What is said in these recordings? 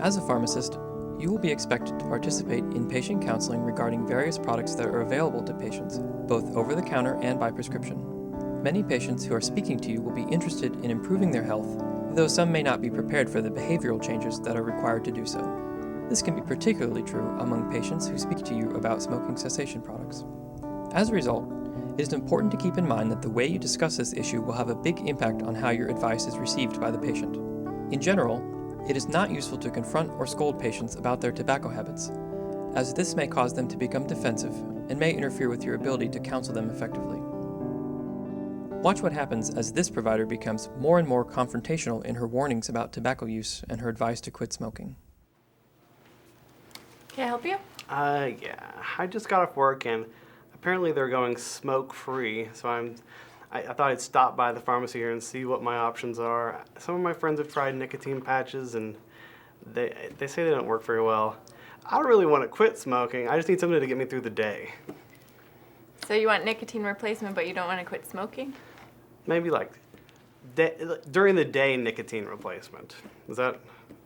As a pharmacist, you will be expected to participate in patient counseling regarding various products that are available to patients, both over-the-counter and by prescription. Many patients who are speaking to you will be interested in improving their health, though some may not be prepared for the behavioral changes that are required to do so. This can be particularly true among patients who speak to you about smoking cessation products. As a result, it is important to keep in mind that the way you discuss this issue will have a big impact on how your advice is received by the patient. In general, it is not useful to confront or scold patients about their tobacco habits, as this may cause them to become defensive and may interfere with your ability to counsel them effectively. Watch what happens as this provider becomes more and more confrontational in her warnings about tobacco use and her advice to quit smoking. Can I help you? Yeah. I just got off work and apparently they're going smoke-free, so I thought I'd stop by the pharmacy here and see what my options are. Some of my friends have tried nicotine patches and they say they don't work very well. I don't really want to quit smoking. I just need something to get me through the day. So you want nicotine replacement, but you don't want to quit smoking? Maybe like during the day nicotine replacement. Is that,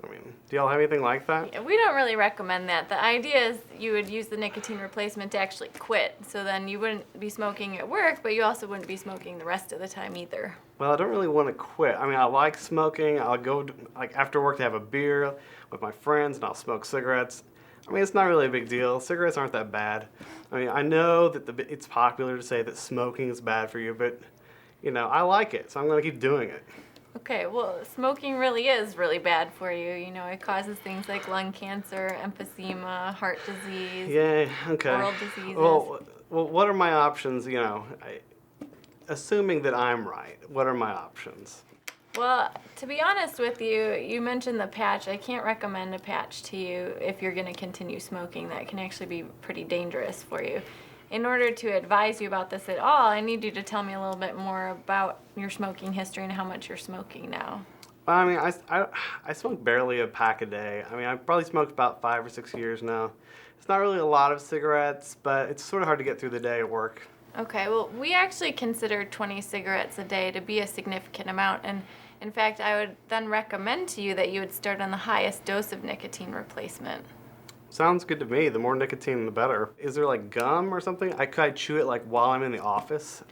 do y'all have anything like that? Yeah, we don't really recommend that. The idea is you would use the nicotine replacement to actually quit. So then you wouldn't be smoking at work, but you also wouldn't be smoking the rest of the time either. Well, I don't really want to quit. I like smoking. I'll go after work to have a beer with my friends and I'll smoke cigarettes. It's not really a big deal. Cigarettes aren't that bad. I know that it's popular to say that smoking is bad for you, but I like it, so I'm going to keep doing it. Okay, well, smoking really is really bad for you. It causes things like lung cancer, emphysema, heart disease, yeah, okay. oral diseases. Well, what are my options, assuming that I'm right, what are my options? Well, to be honest with you, you mentioned the patch. I can't recommend a patch to you if you're going to continue smoking. That can actually be pretty dangerous for you. In order to advise you about this at all, I need you to tell me a little bit more about your smoking history and how much you're smoking now. I smoke barely a pack a day. I've probably smoked about 5 or 6 years now. It's not really a lot of cigarettes, but it's sort of hard to get through the day at work. Okay, well, we actually consider 20 cigarettes a day to be a significant amount, and in fact, I would then recommend to you that you would start on the highest dose of nicotine replacement. Sounds good to me. The more nicotine, the better. Is there like gum or something? Could I chew it while I'm in the office?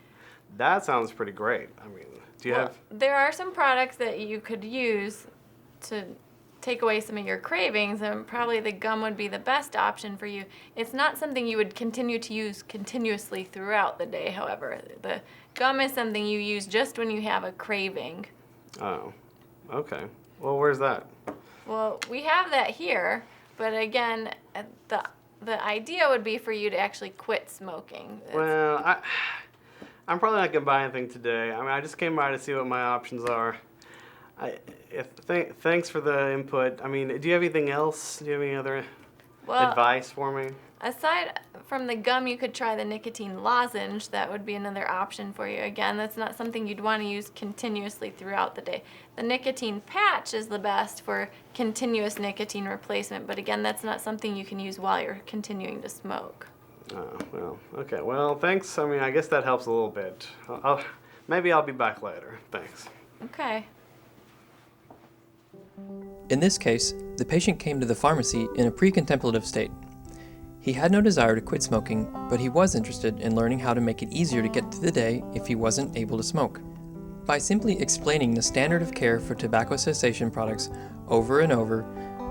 That sounds pretty great. Do you have? There are some products that you could use to take away some of your cravings, and probably the gum would be the best option for you. It's not something you would continue to use continuously throughout the day, however. The gum is something you use just when you have a craving. Oh, okay. Well, where's that? Well, we have that here. But again, the idea would be for you to actually quit smoking. Well, I'm probably not going to buy anything today. I just came by to see what my options are. Thanks for the input. Do you have anything else? Do you have any other advice for me? Aside from the gum, you could try the nicotine lozenge. That would be another option for you. Again, that's not something you'd want to use continuously throughout the day. The nicotine patch is the best for continuous nicotine replacement, but again, that's not something you can use while you're continuing to smoke. Oh, well, okay. Well, thanks. I guess that helps a little bit. Maybe I'll be back later. Thanks. Okay. In this case, the patient came to the pharmacy in a pre-contemplative state. He had no desire to quit smoking, but he was interested in learning how to make it easier to get through the day if he wasn't able to smoke. By simply explaining the standard of care for tobacco cessation products over and over,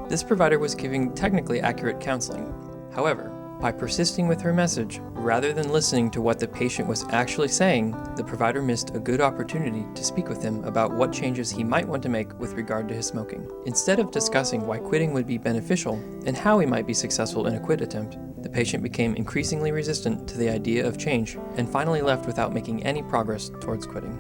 this provider was giving technically accurate counseling. However, by persisting with her message, rather than listening to what the patient was actually saying, the provider missed a good opportunity to speak with him about what changes he might want to make with regard to his smoking. Instead of discussing why quitting would be beneficial and how he might be successful in a quit attempt, the patient became increasingly resistant to the idea of change and finally left without making any progress towards quitting.